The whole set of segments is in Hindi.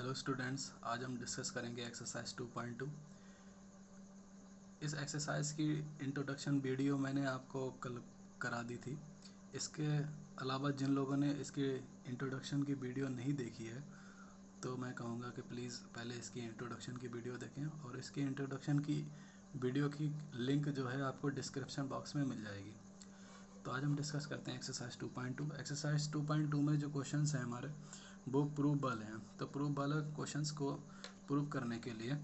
हेलो स्टूडेंट्स, आज हम डिस्कस करेंगे एक्सरसाइज 2.2। इस एक्सरसाइज की इंट्रोडक्शन वीडियो मैंने आपको कल करा दी थी। इसके अलावा जिन लोगों ने इसकी इंट्रोडक्शन की वीडियो नहीं देखी है तो मैं कहूँगा कि प्लीज़ पहले इसकी इंट्रोडक्शन की वीडियो देखें, और इसकी इंट्रोडक्शन की वीडियो की लिंक जो है आपको डिस्क्रिप्शन बॉक्स में मिल जाएगी। तो आज हम डिस्कस करते हैं एक्सरसाइज 2.2। एक्सरसाइज 2.2 में जो क्वेश्चंस हैं हमारे वो प्रूफ वाले हैं। तो प्रूफ वाले क्वेश्चंस को प्रूव करने के लिए,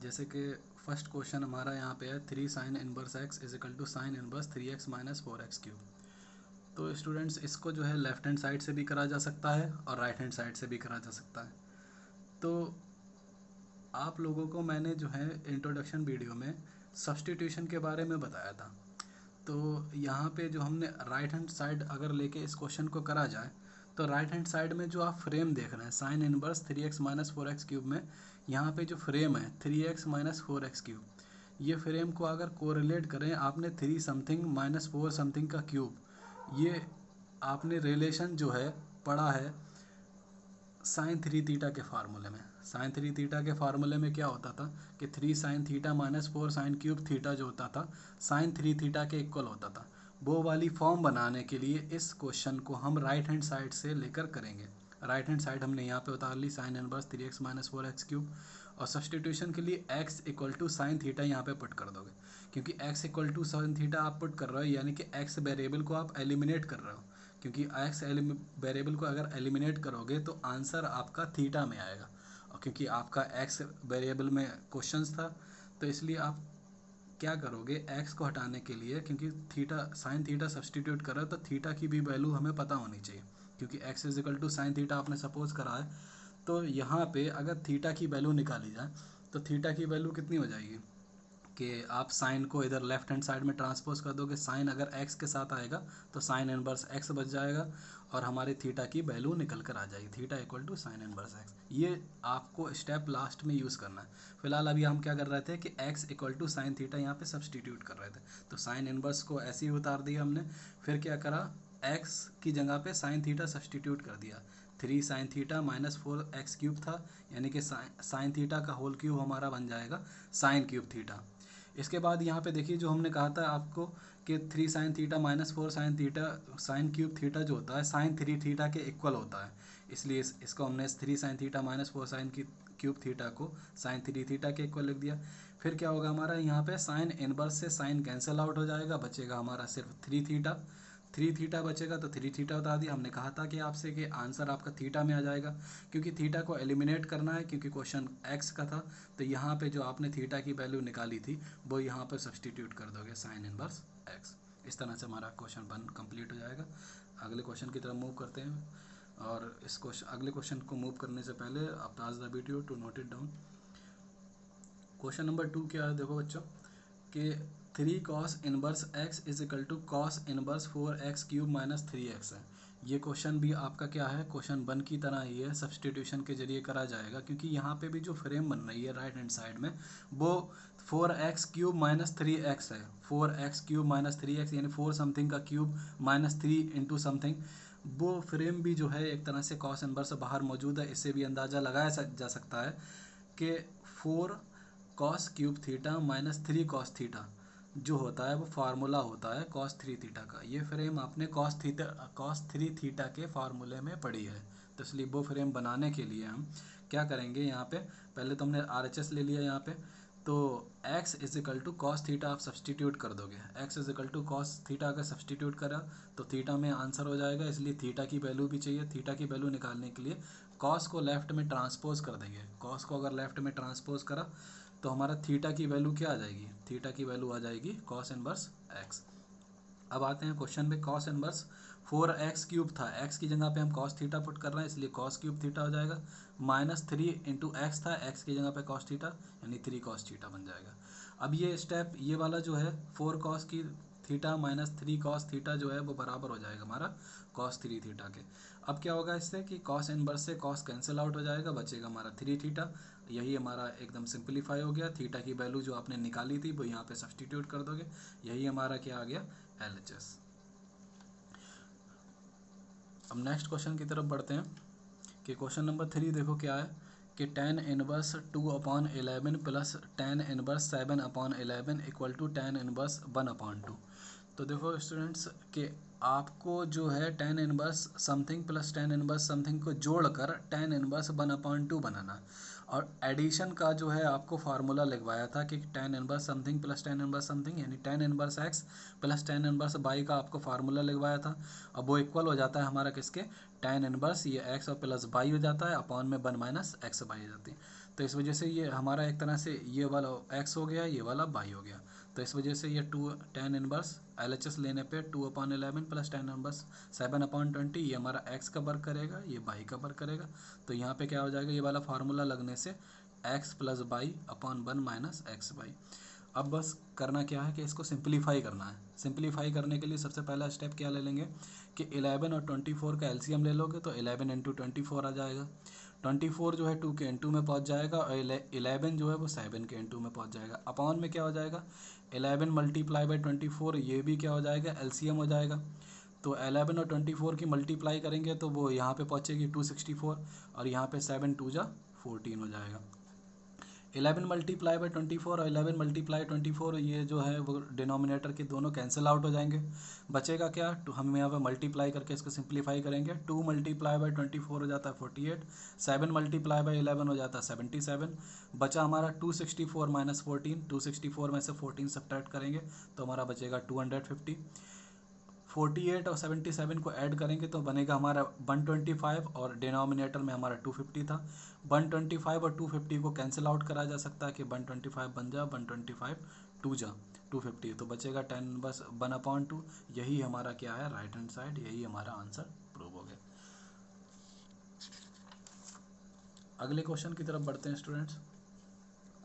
जैसे कि फर्स्ट क्वेश्चन हमारा यहाँ पे है 3 sine inverse x is equal to sine inverse 3x minus 4x cube. तो स्टूडेंट्स, इसको जो है लेफ्ट हैंड साइड से भी करा जा सकता है और राइट हैंड साइड से भी करा जा सकता है। तो आप लोगों को मैंने जो है इंट्रोडक्शन वीडियो में सब्सटीट्यूशन के बारे में बताया था। तो यहाँ पे जो हमने राइट हैंड साइड अगर लेके इस क्वेश्चन को करा जाए, तो राइट हैंड साइड में जो आप फ्रेम देख रहे हैं sign inverse 3x minus 4x cube में, यहाँ पे जो फ्रेम है 3x माइनस 4x क्यूब, ये फ्रेम को अगर कोरिलेट करें, आपने 3 समथिंग माइनस 4 समथिंग का क्यूब, ये आपने रिलेशन जो है पढ़ा है साइन 3 थीटा के फार्मूले में। साइन 3 थीटा के फार्मूले में क्या होता था कि 3 sine theta minus 4 sine cube theta जो होता था साइन 3 थीटा के इक्वल होता था। वो वाली फॉर्म बनाने के लिए इस क्वेश्चन को हम राइट हैंड साइड से लेकर करेंगे। राइट हैंड साइड हमने यहाँ पे उतार ली sine inverse 3x minus 4x cube, और सब्सटीट्यूशन के लिए x equal to sine theta यहाँ पे पुट कर दोगे, क्योंकि x equal to sine theta आप पुट कर रहे हो, यानी कि x वेरिएबल को आप एलिमिनेट कर रहे हो। क्योंकि x वेरिएबल को अगर एलिमिनेट करोगे तो आंसर आपका थीटा में आएगा, और क्योंकि आपका x वेरिएबल में क्वेश्चंस था, तो इसलिए आप क्या करोगे, x को हटाने के लिए, क्योंकि थीटा साइन थीटा सब्सटीट्यूट कर रहे हो तो थीटा की भी वैल्यू हमें पता होनी चाहिए, क्योंकि x is equal to sine theta आपने सपोज करा है। तो यहाँ पे अगर थीटा की वैल्यू निकाली जाए तो थीटा की वैल्यू कितनी हो जाएगी कि आप साइन को इधर लेफ्ट हैंड साइड में ट्रांसपोज कर दोगे। साइन अगर x के साथ आएगा तो साइन इनवर्स x बच जाएगा, और हमारे थीटा की वैल्यू निकल कर आ जाएगी, theta equal to sine inverse x। ये आपको स्टेप लास्ट में यूज़ करना है। फिलहाल अभी हम क्या कर रहे थे कि x equal to sine theta यहाँ पे सब्सटीट्यूट कर रहे थे, तो साइन इनवर्स को ऐसे ही उतार दिया हमने। फिर क्या करा, x की जगह पे साइन थीटा सब्सटीट्यूट कर दिया। 3 sine theta minus 4x cube था, यानी कि साइन थीटा का होल क्यूब हमारा बन जाएगा साइन क्यूब थीटा। इसके बाद यहाँ पे देखिए जो हमने कहा था आपको कि 3 sine theta minus 4 sine theta sine cube theta जो होता है साइन 3 थीटा के इक्वल होता है, इसलिए इसको हमने 3 sine theta minus 4 sine cube theta को साइन 3 थीटा के इक्वल लिख दिया। फिर क्या होगा हमारा, यहाँ पे साइन इनवर्स से साइन कैंसिल आउट हो जाएगा, बचेगा हमारा सिर्फ 3 थीटा। 3 थीटा बचेगा तो 3 थीटा बता दिया। हमने कहा था कि आपसे कि आंसर आपका थीटा में आ जाएगा, क्योंकि थीटा को एलिमिनेट करना है, क्योंकि क्वेश्चन एक्स का था। तो यहाँ पे जो आपने थीटा की वैल्यू निकाली थी वो यहाँ पर सब्सटीट्यूट कर दोगे साइन इनवर्स एक्स। इस तरह से हमारा क्वेश्चन बन कंप्लीट हो जाएगा। अगले क्वेश्चन की तरफ मूव करते हैं, और इस क्वेश्चन अगले क्वेश्चन को मूव करने से पहले आप pause the video to note it down. Question number 2 क्या है, देखो बच्चों कि 3 cos inverse x is equal to cos inverse 4x cube minus 3x है। ये क्वेश्चन भी आपका क्या है, क्वेश्चन 1 की तरह ही है, सब्सटीट्यूशन के जरिए करा जाएगा, क्योंकि यहाँ पे भी जो फ्रेम बन रही है राइट हैंड साइड में वो 4x क्यूब माइनस 3x है। 4x क्यूब माइनस 3x यानी 4 समथिंग का क्यूब माइनस 3 इंटू समथिंग, वो फ्रेम भी जो है एक तरह से कॉस इनवर्स से बाहर मौजूद है। इससे भी अंदाज़ा लगाया जा सकता है कि 4 cos cube theta minus 3 cos theta जो होता है वो फार्मूला होता है कॉस 3 थीटा का। ये फ्रेम आपने कॉस 3 थीटा के फार्मूले में पढ़ी है, तो इसलिए वो फ्रेम बनाने के लिए हम क्या करेंगे, यहाँ पे पहले तो हमने RHS ले लिया यहाँ पे, तो x is equal to cos theta आप सब्सटीट्यूट कर दोगे। x is equal to cos theta का सब्सटीट्यूट करा तो थीटा में आंसर हो जाएगा, इसलिए थीटा की वैल्यू भी चाहिए। थीटा की वैल्यू निकालने के लिए कॉस को लेफ्ट में ट्रांसपोज कर देंगे। कॉस को अगर लेफ्ट में ट्रांसपोज करा तो हमारा थीटा की वैल्यू क्या आ जाएगी, थीटा की वैल्यू आ जाएगी कॉस इनवर्स एक्स। अब आते हैं क्वेश्चन में, कॉस इनवर्स 4x क्यूब था, x की जगह पे हम कॉस थीटा पुट कर रहे हैं, इसलिए कॉस क्यूब थीटा हो जाएगा। माइनस 3 इंटू एक्स था, x की जगह पे कॉस थीटा यानी 3 कॉस थीटा बन जाएगा। अब ये स्टेप ये वाला जो है 4 कॉस की थीटा माइनस 3 कॉस थीटा जो है वो बराबर हो जाएगा हमारा कॉस 3 थीटा के। अब क्या होगा इससे कि कॉस इनवर्स से कॉस कैंसिल आउट हो जाएगा, बचेगा हमारा 3 थीटा। यही हमारा एकदम सिंप्लीफाई हो गया। थीटा की वैल्यू जो आपने निकाली थी वो यहाँ पे सब्सटीट्यूट कर दोगे, यही हमारा क्या आ गया, LHS। अब नेक्स्ट क्वेश्चन की तरफ बढ़ते हैं कि क्वेश्चन नंबर 3 देखो क्या है कि tan inverse 2/11 plus tan inverse 7/11 equal to tan inverse 1/2। तो देखो स्टूडेंट्स कि आपको जो है tan inverse something plus tan inverse something को जोड़कर tan इनवर्स 1/2 बनाना है। और एडिशन का जो है आपको फार्मूला लिखवाया था कि tan inverse something plus tan inverse something यानी tan inverse x plus tan inverse y का आपको फार्मूला लिखवाया था। अब वो इक्वल हो जाता है हमारा किसके, tan इनवर्स ये x और प्लस y हो जाता है अपॉन में 1 माइनस एक्स वाई हो जाती है। तो इस वजह से ये हमारा एक तरह से ये वाला x हो गया, ये वाला y हो गया। तो इस वजह से ये 2 tan इनवर्स LHS लेने पे 2/11 प्लस tan इनवर्स 7/20 ये हमारा x का वर्क करेगा, ये y का वर्क करेगा। तो यहाँ पे क्या हो जाएगा, ये वाला फार्मूला लगने से x plus Y upon 1 minus X Y. अब बस करना क्या है कि इसको सिंप्लीफाई करना है। सिंप्लीफाई करने के लिए सबसे पहला स्टेप क्या ले लेंगे कि 11 और 24 का एलसीएम ले लोगे तो 11 इंटू 24 आ जाएगा। 24 जो है 2 के इंटू में पहुंच जाएगा और 11 जो है वो 7 के इंटू में पहुंच जाएगा। अपॉन में क्या हो जाएगा 11 मल्टीप्लाई बाई 24, ये भी क्या हो जाएगा एलसीएम हो जाएगा। तो 11 और 24 की मल्टीप्लाई करेंगे तो वो यहाँ पे पहुँचेगी 264 और यहाँ पे 7 2 जा 14 हो जाएगा। 11 मल्टीप्लाई बाई 24 और 11 मल्टीप्लाई 24 ये जो है वो डिनोमिनेटर के दोनों कैंसिल आउट हो जाएंगे। बचेगा क्या, हम यहाँ पे मल्टीप्लाई करके इसको सिंप्लीफाई करेंगे। 2 मल्टीप्लाई बाई 24 हो जाता है 48, 7 मल्टीप्लाई बाई 11 हो जाता है 77। बचा हमारा 264 माइनस 14, 264 में से 14 सब्ट्रैक्ट करेंगे तो हमारा बचेगा 250। 48 और 77 को ऐड करेंगे तो बनेगा हमारा 125 और डिनोमिनेटर में हमारा 250 था। 125 और 250 को कैंसिल आउट करा जा सकता है कि 125 बन जा 125 2 जा 250, तो बचेगा 10 बस 1/2। यही हमारा क्या है राइट हैंड साइड, यही हमारा आंसर प्रूव हो गया। अगले क्वेश्चन की तरफ बढ़ते हैं स्टूडेंट्स।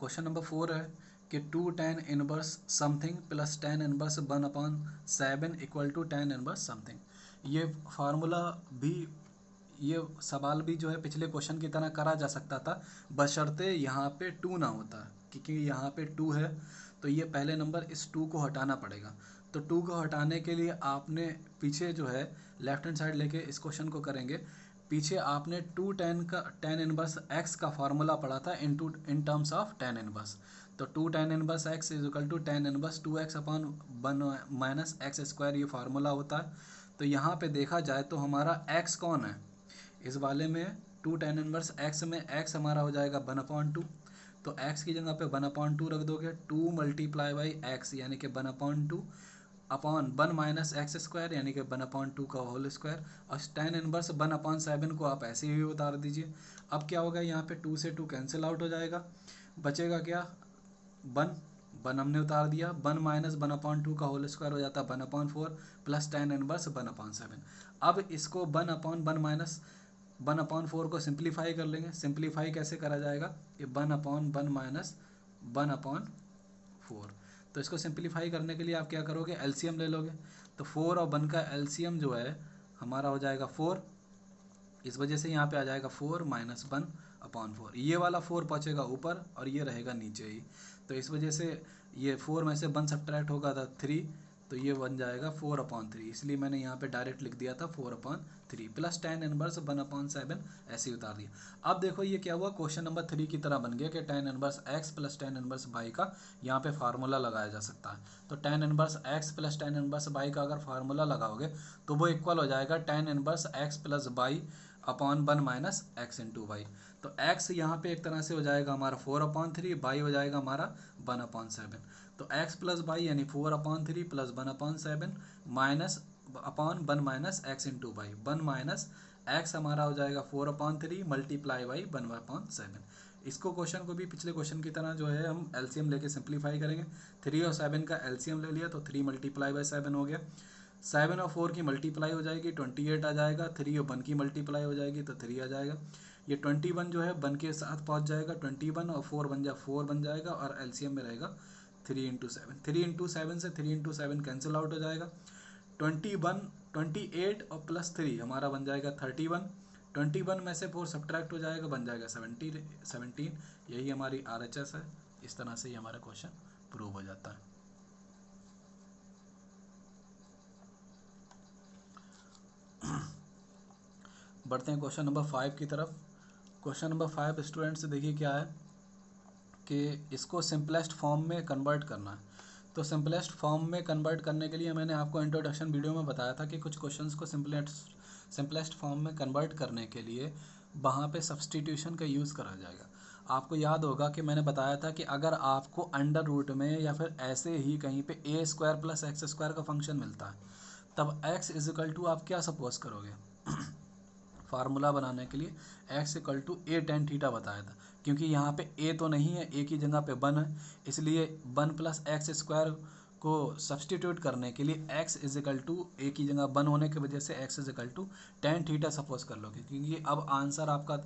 क्वेश्चन नंबर 4 है कि 2 tan inverse something plus tan inverse 1/7 equal to tan inverse something. ये फार्मूला भी, ये सवाल भी जो है पिछले क्वेश्चन की तरह करा जा सकता था बशर्ते यहाँ पे 2 ना होता, क्योंकि यहाँ पे 2 है तो ये पहले नंबर इस 2 को हटाना पड़ेगा। तो 2 को हटाने के लिए आपने पीछे जो है लेफ्ट हैंड साइड लेके इस क्वेश्चन को करेंगे। पीछे आपने 2 tan इनवर्स x का फार्मूला पढ़ा था in terms of tan inverse. तो 2 tan inverse x is equal to tan inverse 2x upon 1 minus X square, ये फार्मूला होता है। तो यहाँ पे देखा जाए तो हमारा x कौन है इस वाले में, 2 tan इनवर्स x में x हमारा हो जाएगा 1/2। तो x की जगह पे 1/2 रख दोगे, 2 मल्टीप्लाई बाई एक्स यानी कि 1/2 अपॉन 1 माइनस एक्स स्क्वायर यानी कि 1/2 का होल स्क्वायर। और tan इनवर्स 1/7 को आप ऐसे ही उतार दीजिए। अब क्या होगा, यहाँ पे 2 से 2 कैंसिल आउट हो जाएगा, बचेगा क्या 1 1 हमने उतार दिया, 1 माइनस 1/2 का होल स्क्वायर हो जाता है 1/4 प्लस tan इनवर्स 1/7। अब इसको 1/1 माइनस 1/4 को सिंप्लीफाई कर लेंगे। सिंप्लीफाई कैसे करा जाएगा कि 1/1 माइनस 1/4। तो इसको सिंप्लीफाई करने के लिए आप क्या करोगे एलसीएम ले लोगे। तो 4 और 1 का एलसीएम जो है हमारा हो जाएगा 4, इस वजह से यहाँ पे आ जाएगा 4 माइनस 1/4। ये वाला 4 पहुँचेगा ऊपर और ये रहेगा नीचे ही। तो इस वजह से ये 4 में से 1 सब्ट्रैक्ट होगा था 3, तो ये बन जाएगा 4/3। इसलिए मैंने यहाँ पे डायरेक्ट लिख दिया था 4/3 प्लस tan इनवर्स 1/7 ऐसे ही उतार दिया। अब देखो ये क्या हुआ, क्वेश्चन नंबर 3 की तरह बन गया कि tan inverse x plus tan inverse y का यहाँ पे फार्मूला लगाया जा सकता है। तो tan inverse x plus tan inverse y का अगर फार्मूला लगाओगे तो वो इक्वल हो जाएगा tan inverse x plus y upon 1 minus x into y. तो x यहाँ पे एक तरह से हो जाएगा हमारा 4/3, y हो जाएगा हमारा 1/7। तो x प्लस वाई यानी 4/3 plus 1/7 minus upon 1 minus x into y. 1 minus x हमारा हो जाएगा 4/3 मल्टीप्लाई बाई 1/7। इसको क्वेश्चन को भी पिछले क्वेश्चन की तरह जो है हम एलसीएम लेके सिंप्लीफाई करेंगे। 3 और 7 का एलसीएम ले लिया तो 3 मल्टीप्लाई बाई 7 हो गया। 7 और 4 की मल्टीप्लाई हो जाएगी 28 आ जाएगा। 3 और 1 की मल्टीप्लाई हो जाएगी तो 3 आ जाएगा। ये 21 जो है 1 के साथ पहुंच जाएगा, 21 और 4 बन 4 बन जाएगा और एलसीएम में रहेगा 3 इंटू 7। 3 इंटू 7 से 3 इंटू 7 कैंसिल आउट हो जाएगा। 28 और प्लस 3 हमारा बन जाएगा 31। 21 में से 4 सब्ट्रैक्ट हो जाएगा, बन जाएगा 17। यही हमारी RHS है। इस तरह से ही हमारा क्वेश्चन प्रूव हो जाता है। बढ़ते हैं क्वेश्चन नंबर 5 की तरफ। क्वेश्चन नंबर 5 स्टूडेंट्स देखिए क्या है कि इसको सिंपलेस्ट फॉर्म में कन्वर्ट करना है। तो सिंपलेस्ट फॉर्म में कन्वर्ट करने के लिए मैंने आपको इंट्रोडक्शन वीडियो में बताया था कि कुछ क्वेश्चंस को सिंपलेस्ट फॉर्म में कन्वर्ट करने के लिए वहाँ पे सब्स्टिट्यूशन का यूज़ करा जाएगा। आपको याद होगा कि मैंने बताया था कि अगर आपको अंडर रूट में या फिर ऐसे ही कहीं पे a square plus x square का फंक्शन मिलता है, तब x इजिकल टू आप क्या सपोज करोगे फार्मूला बनाने के लिए x equal to a tan theta बताया था, क्योंकि यहाँ पे a तो नहीं है, a की जगह पे 1 है, इसलिए 1 प्लस एक्स स्क्वायर को सब्सटीट्यूट करने के लिए x इजिकल टू ए की जगह 1 होने की वजह से x equal to tan theta suppose कर लोगे, क्योंकि अब आंसर आपका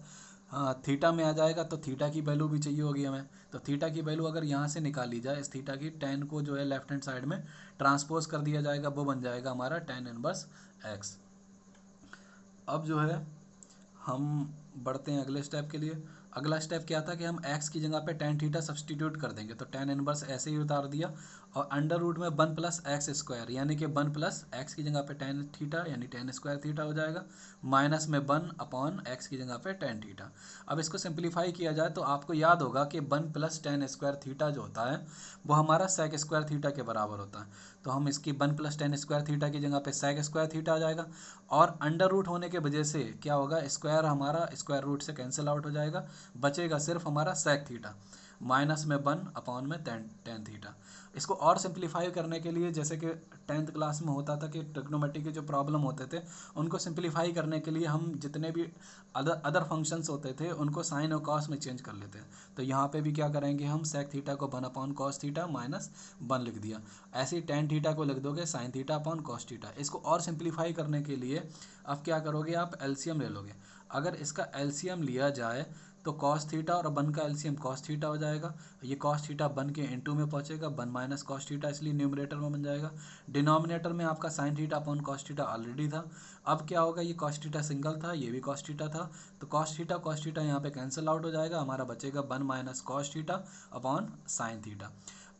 थीटा में आ जाएगा, तो थीटा की वैल्यू भी चाहिए होगी हमें। तो थीटा की वैल्यू अगर यहाँ से निकाली जाए, इस थीटा की टेन को जो है लेफ्ट हैंड साइड में ट्रांसपोज कर दिया जाएगा, वो बन जाएगा हमारा टेन इनवर्स x। अब जो है हम बढ़ते हैं अगले स्टेप के लिए। अगला स्टेप क्या था कि हम x की जगह पे टेन थीटा सब्सटीट्यूट कर देंगे, तो टेन इनवर्स ऐसे ही उतार दिया, और अंडर रूट में 1 प्लस एक्स स्क्वायर यानी कि 1 प्लस एक्स की जगह पे टेन थीटा यानी टेन स्क्वायर थीटा हो जाएगा, माइनस में 1 अपॉन एक्स की जगह पे टेन थीटा। अब इसको सिंप्लीफाई किया जाए तो आपको याद होगा कि 1 प्लस टेन स्क्वायर थीटा जो होता है वो हमारा सेक स्क्वायर थीटा के बराबर होता है। तो हम इसकी 1 प्लस टेन स्क्वायर थीटा की जगह पे सेक स्क्वायर थीटा आ जाएगा, और अंडर रूट होने के वजह से क्या होगा, स्क्वायर हमारा स्क्वायर रूट से कैंसिल आउट हो जाएगा, बचेगा सिर्फ हमारा सेक थीटा, माइनस में 1 अपॉन में टेन थीटा। इसको और सिंप्लीफाई करने के लिए, जैसे कि 10th क्लास में होता था कि ट्रिग्नोमेट्री के जो प्रॉब्लम होते थे उनको सिंप्लीफाई करने के लिए हम जितने भी अदर फंक्शंस होते थे उनको साइन और कॉस में चेंज कर लेते हैं। तो यहाँ पे भी क्या करेंगे, हम सेक थीटा को 1 अपॉन कॉस थीटा माइनस 1 लिख दिया, ऐसे ही टेन थीटा को लिख दोगे sine theta upon cos theta. इसको और सिंप्लीफाई करने के लिए अब क्या करोगे, आप एलसीएम ले लोगे। अगर इसका एलसीएम लिया जाए तो कॉस थीटा और 1 का एलसीएम कॉस थीटा हो जाएगा, ये कॉस थीटा 1 के इनटू में पहुंचेगा, 1 माइनस कॉस थीटा, इसलिए न्यूमरेटर में बन जाएगा। डिनोमिनेटर में आपका sign theta upon cos theta already था। अब क्या होगा, ये कॉस थीटा सिंगल था, ये भी कॉस थीटा था, तो कॉस थीटा यहाँ पे कैंसिल आउट हो जाएगा, हमारा बचेगा 1 minus cos theta upon sine theta.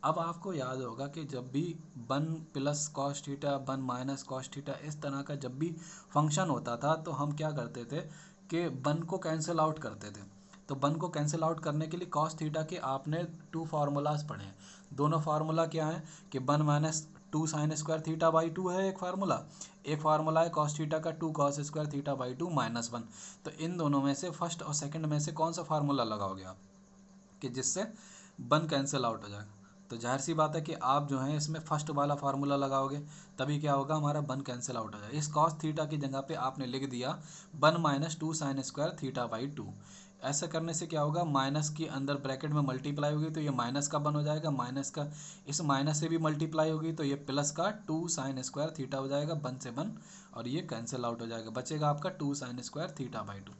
अब आपको याद होगा कि जब भी 1 plus cos theta 1 minus cos theta इस तरह का जब भी फंक्शन होता था तो हम क्या करते थे कि 1 को कैंसिल आउट करते थे। तो 1 को कैंसिल आउट करने के लिए कॉस थीटा के आपने 2 फार्मूलाज पढ़े हैं। दोनों फार्मूला क्या है कि 1 minus 2 sign square theta by 2 है एक फार्मूला, एक फार्मूला है कॉस थीटा का 2 cos square theta by 2 minus 1। तो इन दोनों में से फर्स्ट और सेकंड में से कौन सा फार्मूला लगाओगे आप कि जिससे 1 कैंसिल आउट हो जाएगा। तो जाहिर सी बात है कि आप जो है इसमें फर्स्ट वाला फार्मूला लगाओगे, तभी क्या होगा, हमारा 1 कैंसिल आउट हो जाएगा। इस कॉस थीटा की जगह पे आपने लिख दिया 1 minus 2 sign square theta by 2। ऐसा करने से क्या होगा, माइनस की अंदर ब्रैकेट में मल्टीप्लाई होगी तो ये माइनस का 1 हो जाएगा, माइनस का इस माइनस से भी मल्टीप्लाई होगी तो ये प्लस का 2 साइन स्क्वायर थीटा हो जाएगा, 1 से 1 और ये कैंसिल आउट हो जाएगा, बचेगा आपका 2 साइन स्क्वायर थीटा बाई 2।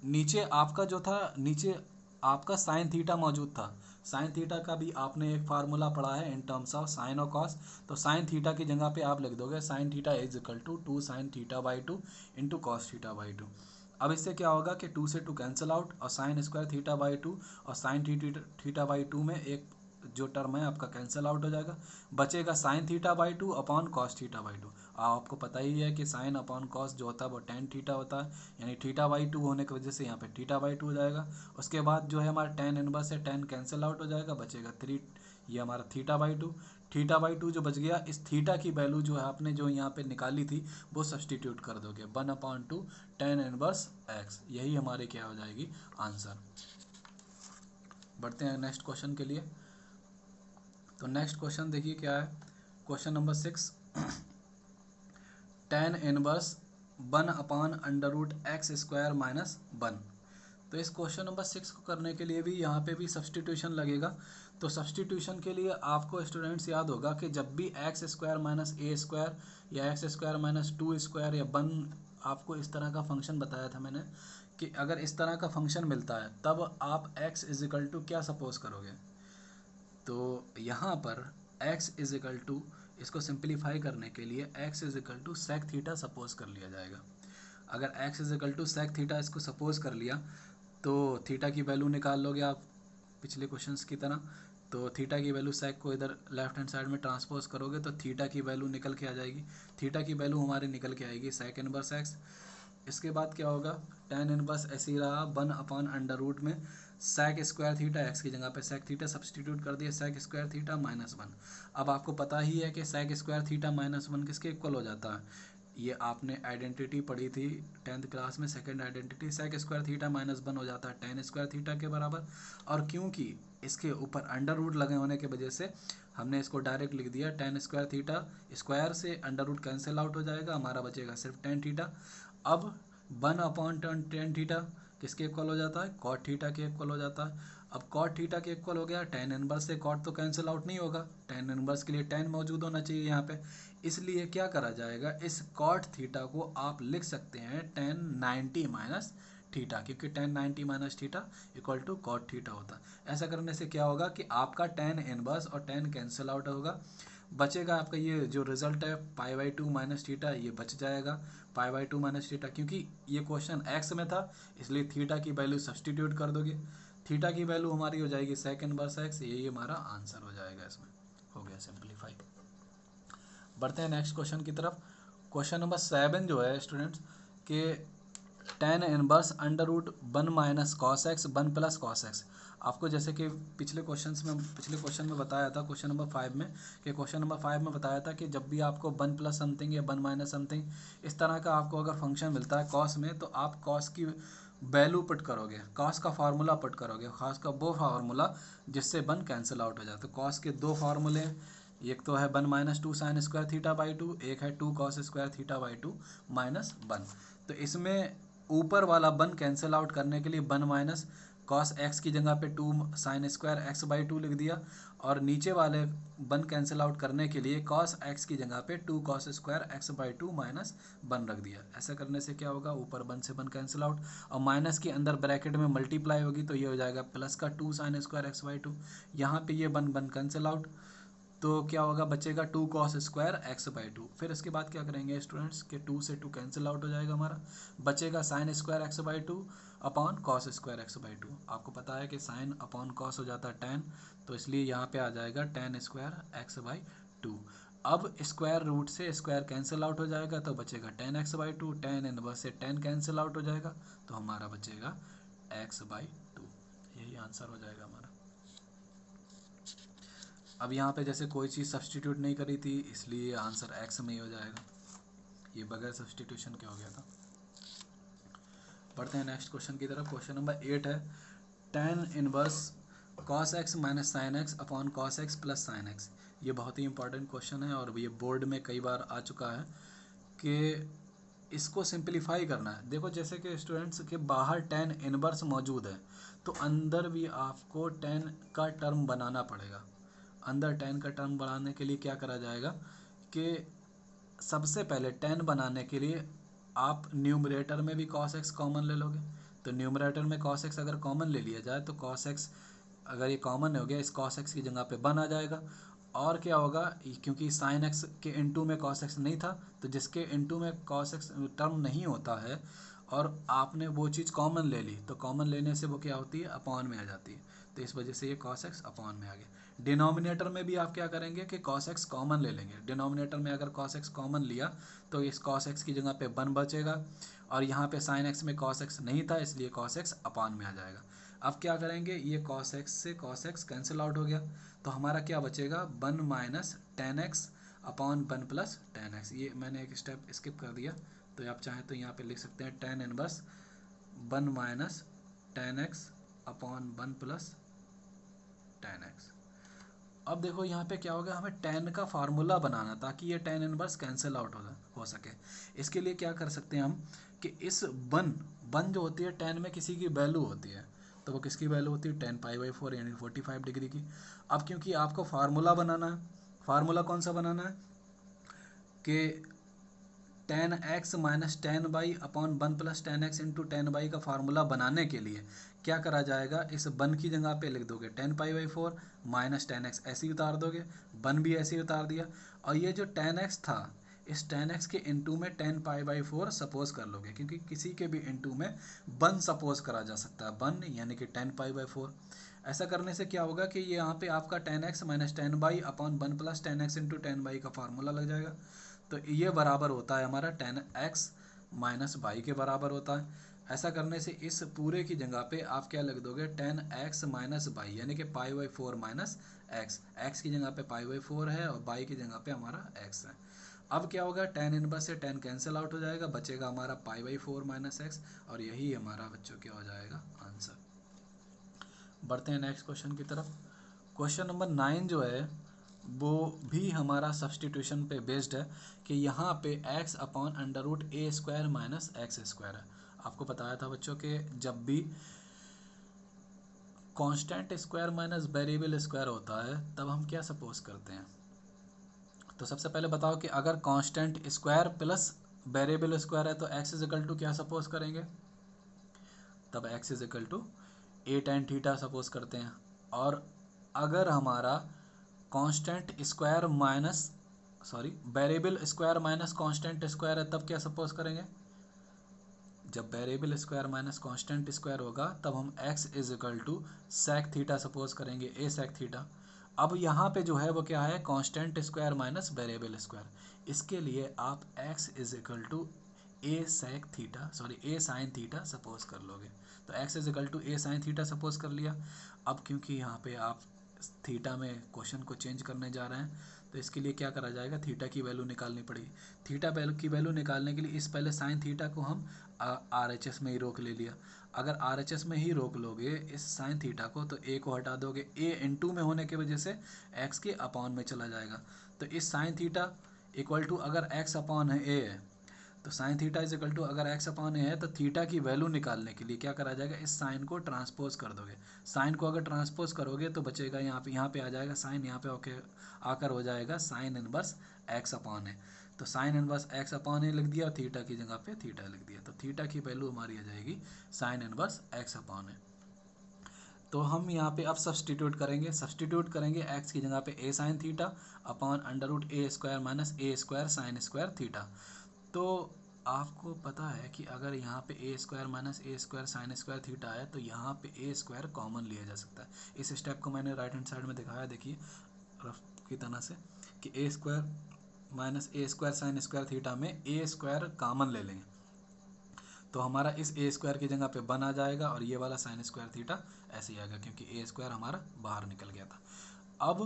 नीचे आपका जो था, नीचे आपका साइन थीटा मौजूद था। साइन थीटा का भी आपने एक फार्मूला पढ़ा है इन टर्म्स ऑफ साइन और कॉस। तो साइन थीटा की जगह पे आप लिख दोगे sine theta is equal to 2 sine theta by 2 into cos theta by 2। अब इससे क्या होगा कि 2 से 2 कैंसिल आउट, और साइन स्क्वायर थीटा बाई 2 और साइन थीटा बाई 2 में एक जो टर्म है आपका कैंसिल आउट हो जाएगा, बचेगा sign theta by 2 upon cos theta by 2। आपको पता ही है कि साइन अपॉन कॉस जो होता है वो टेन थीटा होता है, यानी थीटा बाई 2 होने की वजह से यहाँ पे थीटा बाई 2 हो जाएगा। उसके बाद जो है हमारा टेन इनवर्स है, टेन कैंसिल आउट हो जाएगा, बचेगा 3, ये हमारा थीटा बाई 2। थीटा बाई 2 जो बच गया, इस थीटा की वैल्यू जो है आपने जो यहाँ पे निकाली थी वो सब्सटीट्यूट कर दोगे, 1 अपॉन 2 टेन इनवर्स एक्स, यही हमारे क्या हो जाएगी आंसर। बढ़ते हैं नेक्स्ट क्वेश्चन के लिए। तो नेक्स्ट क्वेश्चन देखिए क्या है, question number 6, tan inverse 1 upon under root x square minus 1। तो इस क्वेश्चन नंबर 6 को करने के लिए भी यहाँ पे भी सब्सटीट्यूशन लगेगा। तो सब्सटीट्यूशन के लिए आपको स्टूडेंट्स याद होगा कि जब भी x square minus a square या एक्स स्क्वायर माइनस 2 स्क्वायर या 1, आपको इस तरह का फंक्शन बताया था मैंने कि अगर इस तरह का फंक्शन मिलता है तब आप x इजिकल टू क्या सपोज करोगे। तो यहाँ पर x इजिकल टू, इसको सिंप्लीफाई करने के लिए x equal to sec theta suppose कर लिया जाएगा। अगर x equal to sec theta इसको सपोज कर लिया तो थीटा की वैल्यू निकाल लोगे आप पिछले क्वेश्चंस की तरह। तो थीटा की वैल्यू सेक को इधर लेफ्ट हैंड साइड में ट्रांसपोज करोगे तो थीटा की वैल्यू निकल के आ जाएगी। थीटा की वैल्यू हमारी निकल के आएगी सेक इनवर्स एक्स, इसके बाद क्या होगा, tan इनवर्स ऐसे ही रहा 1/√, में sec स्क्वायर थीटा, एक्स की जगह पे sec थीटा सब्सटीट्यूट कर दिया, sec स्क्वायर थीटा -1। अब आपको पता ही है कि sec स्क्वायर थीटा -1 किसके इक्वल हो जाता है, ये आपने आइडेंटिटी पढ़ी थी 10th क्लास में, second identity, sec square theta -1 हो जाता है tan स्क्वायर थीटा के बराबर। और क्योंकि इसके ऊपर अंडर रूट लगे होने की वजह से हमने इसको डायरेक्ट लिख दिया tan स्क्वायर थीटा, स्क्वायर से अंडर रूट कैंसिल आउट हो जाएगा, हमारा बचेगा सिर्फ tan थीटा। अब 1/tan थीटा किसके इक्वल हो जाता है, cot थीटा के इक्वल हो जाता है। अब cot थीटा के इक्वल हो गया, tan इनवर्स से cot तो कैंसिल आउट नहीं होगा, tan इनवर्स के लिए tan मौजूद होना चाहिए यहाँ पे, इसलिए क्या करा जाएगा, इस cot थीटा को आप लिख सकते हैं tan 90 माइनस थीटा, क्योंकि tan 90 minus theta equal to cot theta होता है। ऐसा करने से क्या होगा कि आपका tan इनवर्स और tan कैंसिल आउट होगा, बचेगा आपका ये जो रिजल्ट है π/2 माइनस थीटा, ये बच जाएगा π/2 माइनस थीटा, क्योंकि ये क्वेश्चन एक्स में था इसलिए थीटा की वैल्यू सब्सटीट्यूट कर दोगे, थीटा की वैल्यू हमारी हो जाएगी sec इनवर्स एक्स, यही हमारा आंसर हो जाएगा, इसमें हो गया सिंप्लीफाई। बढ़ते हैं नेक्स्ट क्वेश्चन की तरफ। क्वेश्चन नंबर 7 जो है स्टूडेंट्स के tan inverse √1 minus cos x 1 plus cos x. आपको जैसे कि पिछले क्वेश्चन में बताया था, क्वेश्चन नंबर 5 में, कि क्वेश्चन नंबर 5 में बताया था कि जब भी आपको 1 प्लस समथिंग या 1 माइनस समथिंग इस तरह का आपको अगर फंक्शन मिलता है कॉस में, तो आप कॉस की वैल्यू पुट करोगे, कॉस का फार्मूला पुट करोगे, खास का वो फार्मूला जिससे 1 कैंसिल आउट हो जाए। तो कॉस के दो फार्मूले हैं, एक तो है 1 minus 2 sign square theta by 2, एक है 2 cos square theta by 2 minus 1। तो इसमें ऊपर वाला 1 कैंसिल आउट करने के लिए 1 माइनस कॉस एक्स की जगह पे 2 साइन स्क्वायर एक्स बाई 2 लिख दिया, और नीचे वाले 1 कैंसिल आउट करने के लिए कॉस एक्स की जगह पे 2 cos square x by 2 minus 1 रख दिया। ऐसा करने से क्या होगा, ऊपर 1 से 1 कैंसिल आउट, और माइनस के अंदर ब्रैकेट में मल्टीप्लाई होगी तो ये हो जाएगा प्लस का 2 साइन स्क्वायर एक्स बाई 2, यहाँ पे ये 1 कैंसिल आउट, तो क्या होगा, बचेगा 2 कॉस स्क्वायर एक्स बाई 2। फिर इसके बाद क्या करेंगे स्टूडेंट्स के 2 से 2 कैंसिल आउट हो जाएगा, हमारा बचेगा sine square x by 2 upon cos square x by 2। आपको पता है कि साइन अपॉन कॉस हो जाता है tan, तो इसलिए यहाँ पे आ जाएगा tan स्क्वायर एक्स बाई 2। अब स्क्वायर रूट से स्क्वायर कैंसिल आउट हो जाएगा तो बचेगा tan x by 2, tan inverse से tan कैंसिल आउट हो जाएगा तो हमारा बचेगा x बाई 2, यही आंसर हो जाएगा हमारा। अब यहाँ पे जैसे कोई चीज़ सब्सटीट्यूट नहीं करी थी इसलिए आंसर x में ही हो जाएगा, ये बगैर सब्सटीट्यूशन के हो गया था। बढ़ते हैं नेक्स्ट क्वेश्चन की तरफ। क्वेश्चन नंबर 8 है tan inverse cos x minus sine x upon cos x plus sine x. ये बहुत ही इंपॉर्टेंट क्वेश्चन है और ये बोर्ड में कई बार आ चुका है कि इसको सिंप्लीफाई करना है। देखो जैसे कि स्टूडेंट्स के बाहर tan इनवर्स मौजूद है तो अंदर भी आपको tan का टर्म बनाना पड़ेगा। अंदर tan का टर्म बनाने के लिए क्या करा जाएगा कि सबसे पहले tan बनाने के लिए आप न्यूमरेटर में भी cos x कॉमन ले लोगे, तो न्यूमरेटर में cos x अगर कॉमन ले लिया जाए तो cos x अगर ये कॉमन हो गया, इस cos x की जगह पे 1 आ जाएगा। और क्या होगा, क्योंकि sin x के इनटू में cos x नहीं था, तो जिसके इनटू में cos x टर्म नहीं होता है और आपने वो चीज़ कॉमन ले ली, तो कॉमन लेने से वो क्या होती है, अपॉन में आ जाती है, तो इस वजह से ये cos x अपॉन में आ गया। डिनोमिनेटर में भी आप क्या करेंगे कि cos x कॉमन ले लेंगे। डिनोमिनेटर में अगर cos x कॉमन लिया तो इस cos x की जगह पे 1 बचेगा, और यहाँ पे sin x में cos x नहीं था इसलिए cos x अपॉन में आ जाएगा। अब क्या करेंगे, ये cos x से cos x कैंसिल आउट हो गया, तो हमारा क्या बचेगा 1 minus tan x upon 1 plus tan x। ये मैंने एक स्टेप स्किप कर दिया, तो आप चाहें तो यहाँ पे लिख सकते हैं tan inverse 1 minus tan x upon 1 plus tan x। अब देखो यहाँ पे क्या होगा, हमें tan का फार्मूला बनाना ताकि ये tan इनवर्स कैंसिल आउट हो सके। इसके लिए क्या कर सकते हैं हम कि इस 1 जो होती है tan में किसी की वैल्यू होती है, तो वो किसकी वैल्यू होती है tan π/4 यानी 45 डिग्री की। अब क्योंकि आपको फार्मूला बनाना है, फार्मूला कौन सा बनाना है कि tan x minus tan y upon 1 plus tan x into tan y का फार्मूला बनाने के लिए क्या करा जाएगा, इस 1 की जगह पे लिख दोगे tan π/4 माइनस tan x, ऐसे ही उतार दोगे, 1 भी ऐसे ही उतार दिया, और ये जो tan x था इस tan x के इंटू में tan π/4 सपोज कर लोगे, क्योंकि किसी के भी इंटू में 1 सपोज करा जा सकता है, 1 यानी कि tan π/4। ऐसा करने से क्या होगा कि ये यहाँ पे आपका tan x minus tan y upon 1 plus tan x into tan y का फार्मूला लग जाएगा, तो ये बराबर होता है हमारा tan x माइनस बाई के बराबर होता है। ऐसा करने से इस पूरे की जगह पे आप क्या लिख दोगे, टेन एक्स माइनस बाई, यानी कि pi by four minus x. X की जगह पे पाई बाई फोर है और बाई की जगह पे हमारा एक्स है। अब क्या होगा, टेन इनवर्स से टेन कैंसिल आउट हो जाएगा, बचेगा हमारा pi by four minus x, और यही हमारा बच्चों क्या हो जाएगा आंसर। बढ़ते हैं नेक्स्ट क्वेश्चन की तरफ। क्वेश्चन नंबर 9 जो है वो भी हमारा सब्सटीट्यूशन पे बेस्ड है कि यहाँ पे x upon under root a square minus X square है। आपको बताया था बच्चों के जब भी constant square minus variable square होता है तब हम क्या सपोज करते हैं। तो सबसे पहले बताओ कि अगर constant square plus variable square है तो x इज इक्वल टू क्या सपोज करेंगे, तब x is equal to a tan theta suppose करते हैं। और अगर हमारा constant square minus variable square minus constant square है तब क्या सपोज करेंगे, जब variable square minus constant square होगा तब हम x is equal to sec theta suppose करेंगे, ए सेक थीटा। अब यहाँ पे जो है वो क्या है, constant square minus variable square. इसके लिए आप x is equal to a sec theta a sine theta suppose कर लोगे। तो x is equal to a sine theta suppose कर लिया। अब क्योंकि यहाँ पे आप थीटा में क्वेश्चन को चेंज करने जा रहे हैं तो इसके लिए क्या करा जाएगा, थीटा की वैल्यू निकालनी पड़ेगी। थीटा की वैल्यू निकालने के लिए इस पहले साइन थीटा को हम RHS में ही रोक ले लिया। अगर RHS में ही रोक लोगे इस साइन थीटा को तो a को हटा दोगे, a इनटू में होने की वजह से x के अपॉन में चला जाएगा। तो इस साइन थीटा इक्वल टू अगर x अपॉन है a है तो sine theta is equal to अगर x अपॉन है तो थीटा की वैल्यू निकालने के लिए क्या करा जाएगा, इस साइन को ट्रांसपोज कर दोगे। साइन को अगर ट्रांसपोज करोगे तो बचेगा यहाँ पे आ जाएगा साइन, यहाँ पे ओके आकर हो जाएगा साइन इनवर्स x अपॉन है। तो साइन इनवर्स x अपॉन है लिख दिया और थीटा की जगह पे थीटा लिख दिया। तो थीटा की वैल्यू हमारी आ जाएगी साइन इनवर्स x अपॉन है। तो हम यहाँ पे अब सब्सटीट्यूट करेंगे x की जगह पे a sine theta upon under root a square minus a square sine square theta. तो आपको पता है कि अगर यहाँ पे a square minus a square sine square theta है तो यहाँ पे ए स्क्वायर कॉमन लिया जा सकता है। इस स्टेप को मैंने राइट हैंड साइड में दिखाया, देखिए रफ की तरह से कि ए square minus a square sine square theta में ए स्क्वायर कॉमन ले लेंगे तो हमारा इस ए स्क्वायर की जगह पे 1 आ जाएगा और ये वाला साइन स्क्वायर थीटा ऐसे ही आएगा क्योंकि ए स्क्वायर हमारा बाहर निकल गया था। अब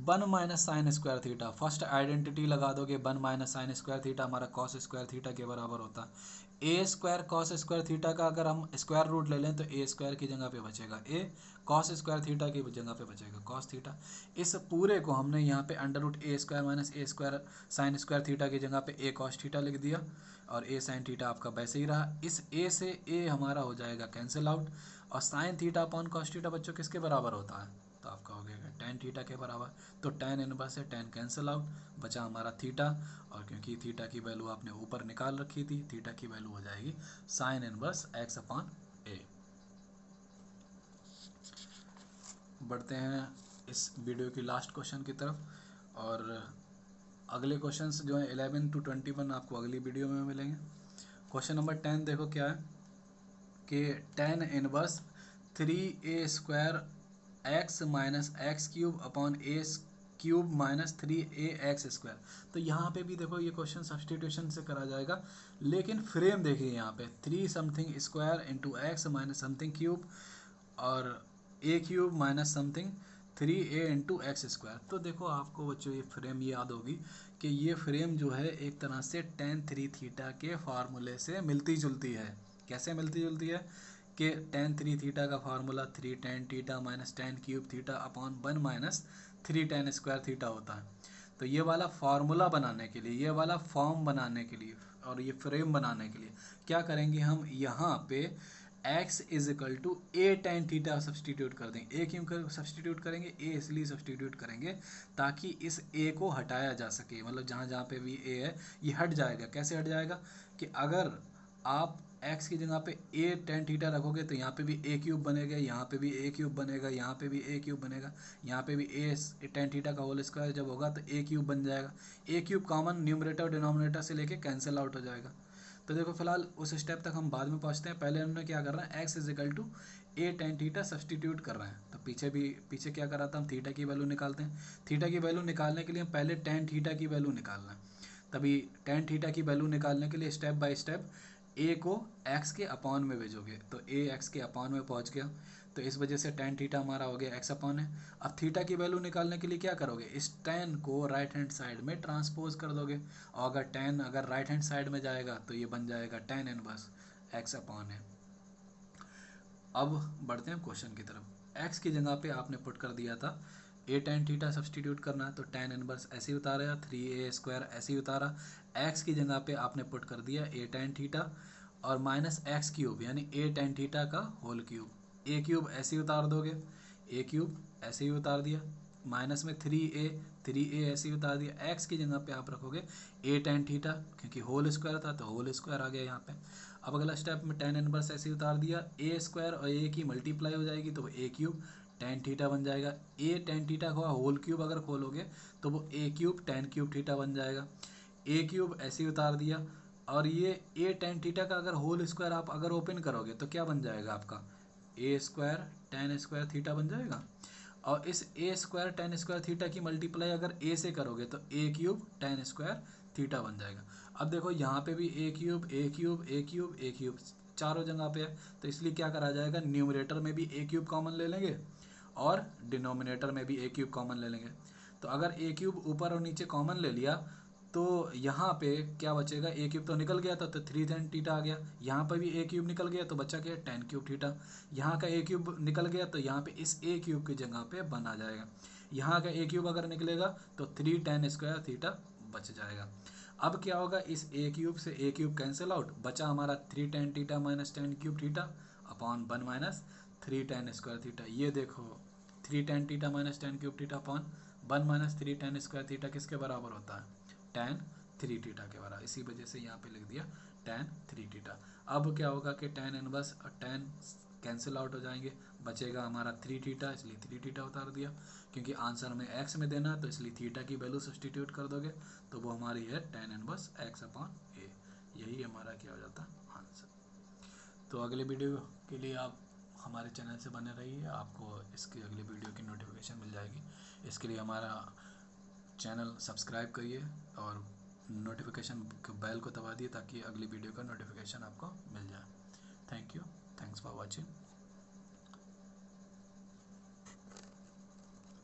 1 minus sign square theta, first identity लगा दोगे, 1 माइनस साइन स्क्वायर थीटा हमारा कॉस स्क्वायर थीटा के बराबर होता है। ए स्क्वायर कॉस स्क्वायर थीटा का अगर हम स्क्वायर रूट ले लें तो ए स्क्वायर की जगह पे बचेगा ए, कॉस स्क्वायर थीटा की जगह पे बचेगा कॉस थीटा। इस पूरे को हमने यहाँ पे under root a square minus a square sine square theta की जगह पे ए कॉस थीटा लिख दिया और ए साइन थीटा आपका वैसे ही रहा। इस ए से ए हमारा हो जाएगा कैंसिल आउट और sign theta upon cos theta बच्चों किसके बराबर होता है, तो आपका हो गया टेन थीटा के बराबर। तो टेन इनवर्स से टेन कैंसिल आउट, बचा हमारा थीटा और क्योंकि थीटा की वैल्यू आपने ऊपर निकाल रखी थी, थीटा की वैल्यू हो जाएगी साइन इनवर्स एक्स अपॉन ए। बढ़ते हैं इस वीडियो की लास्ट क्वेश्चन की तरफ और अगले क्वेश्चंस जो हैं 11 to 21 आपको अगली वीडियो में मिलेंगे। क्वेश्चन नंबर 10 देखो क्या है कि tan inverse 3a square x minus x cube upon a cube minus 3ax square. तो यहाँ पे भी देखो ये क्वेश्चन सब्सटीट्यूशन से करा जाएगा लेकिन फ्रेम देखिए यहाँ पे 3 something square into x minus something cube और a cube minus something 3a into x square. तो देखो आपको बच्चों ये फ्रेम याद होगी कि ये फ्रेम जो है एक तरह से tan 3 थीटा के फार्मूले से मिलती जुलती है। कैसे मिलती जुलती है कि tan 3 थीटा का formula 3 tan theta minus tan cube theta upon 1 minus 3 tan square theta होता है। तो ये वाला फार्मूला बनाने के लिए, ये वाला फॉर्म बनाने के लिए और ये फ्रेम बनाने के लिए क्या करेंगे, हम यहाँ पे x is equal to a tan theta substitute कर देंगे। ए क्यों कर सब्सटीट्यूट करेंगे, ए इसलिए सब्सटीट्यूट करेंगे ताकि इस ए को हटाया जा सके, मतलब जहाँ जहाँ पे भी ए है ये हट जाएगा। कैसे हट जाएगा कि अगर आप x की जगह पे ए टेन थीटा रखोगे तो यहाँ पे भी ए क्यूब बनेगा, यहाँ पे भी ए क्यूब बनेगा, यहाँ पे भी ए क्यूब बनेगा, यहाँ पे भी ए टेन थीटा का होल स्क्वायर जब होगा तो ए क्यूब बन जाएगा। ए क्यूब कॉमन न्यूमरेटर और डिनोमिनेटर से लेके कैंसिल आउट हो जाएगा। तो देखो फिलहाल उस स्टेप तक हम बाद में पहुंचते हैं, पहले हमने क्या कर रहे हैं x is equal to a tan theta substitute कर रहे हैं। तो पीछे क्या कर रहा था, हम थीटा की वैल्यू निकालते हैं। थीटा की वैल्यू निकालने के लिए हम पहले टेन थीटा की वैल्यू निकालना है। तभी टेन थीटा की वैल्यू निकालने के लिए स्टेप बाय स्टेप ए को एक्स के अपॉन में भेजोगे, तो ए एक्स के अपॉन में पहुंच गया, तो इस वजह से टेन थीटा हमारा हो गया एक्स अपॉन है। अब थीटा की वैल्यू निकालने के लिए क्या करोगे, इस टेन को राइट हैंड साइड में ट्रांसपोज कर दोगे, और अगर टेन अगर राइट हैंड साइड में जाएगा तो ये बन जाएगा टेन इनवर्स एक्स अपॉन है। अब बढ़ते हैं क्वेश्चन की तरफ। एक्स की जगह पे आपने पुट कर दिया था ए टेन थीटा, सब्सटीट्यूट करना है तो टेन इनवर्स ऐसे ही उतारा, 3a² ऐसे ही उतारा। एक्स की जगह पे आपने पुट कर दिया ए टेन थीटा और माइनस एक्स क्यूब यानी ए टेन थीटा का होल क्यूब, ए क्यूब ऐसे ही उतार दोगे, ए क्यूब ऐसे ही उतार दिया, माइनस में 3a ऐसे ही उतार दिया। एक्स की जगह पे आप रखोगे ए टेन थीटा, क्योंकि होल स्क्वायर था तो होल स्क्वायर आ गया यहाँ पे। अब अगला स्टेप में टेन इनवर्स ऐसे ही उतार दिया, ए स्क्वायर और ए की मल्टीप्लाई हो जाएगी तो वो ए क्यूब टेन थीटा बन जाएगा। ए टेन थीटा का होल क्यूब अगर खोलोगे तो वो ए क्यूब टेन क्यूब थीटा बन जाएगा। ए क्यूब ऐसे ही उतार दिया, और ये ए टेन थीटा का अगर होल स्क्वायर आप अगर ओपन करोगे तो क्या बन जाएगा आपका, ए स्क्वायर टेन स्क्वायर थीटा बन जाएगा। और इस ए स्क्वायर टेन स्क्वायर थीटा की मल्टीप्लाई अगर ए से करोगे तो ए क्यूब टेन स्क्वायर थीटा बन जाएगा। अब देखो यहाँ पे भी ए क्यूब ए क्यूब ए क्यूब ए क्यूब चारों जगह पे है, तो इसलिए क्या करा जाएगा, न्यूमरेटर में भी ए क्यूब कॉमन ले लेंगे और डिनोमिनेटर में भी ए क्यूब कॉमन ले लेंगे। तो अगर ए क्यूब ऊपर और नीचे कॉमन ले लिया तो यहाँ पे क्या बचेगा, ए क्यूब तो निकल गया था तो थ्री टेन थीटा आ गया, यहाँ पर भी ए क्यूब निकल गया तो बचा क्या, टेन क्यूब थीटा। यहाँ का ए क्यूब निकल गया तो यहाँ पे इस ए क्यूब की जगह पे वन आ जाएगा। यहाँ का ए क्यूब अगर निकलेगा तो थ्री टेन स्क्वायर थीटा बच जाएगा। अब क्या होगा, इस ए क्यूब से ए क्यूब कैंसिल आउट, बचा हमारा three tan theta minus ten cube theta upon one minus three ten square theta. ये देखो three tan theta minus ten cube theta upon one minus three ten square theta किसके बराबर होता है, टेन थ्री थीटा के बराबर। इसी वजह से यहाँ पे लिख दिया टेन थ्री थीटा। अब क्या होगा कि टेन इनवर्स और टेन कैंसिल आउट हो जाएंगे, बचेगा हमारा थ्री थीटा, इसलिए थ्री थीटा उतार दिया। क्योंकि आंसर में एक्स में देना है तो इसलिए थीटा की वैल्यू सब्सटीट्यूट कर दोगे तो वो हमारी है टेन इनवर्स एक्स अपॉन ए। यही हमारा क्या हो जाता है आंसर। तो अगले वीडियो के लिए आप हमारे चैनल से बने रहिए, आपको इसकी अगली वीडियो की नोटिफिकेशन मिल जाएगी। इसके लिए हमारा चैनल सब्सक्राइब करिए और नोटिफिकेशन बेल को दबा दिए ताकि अगली वीडियो का नोटिफिकेशन आपको मिल जाए। Thank you, thanks for watching.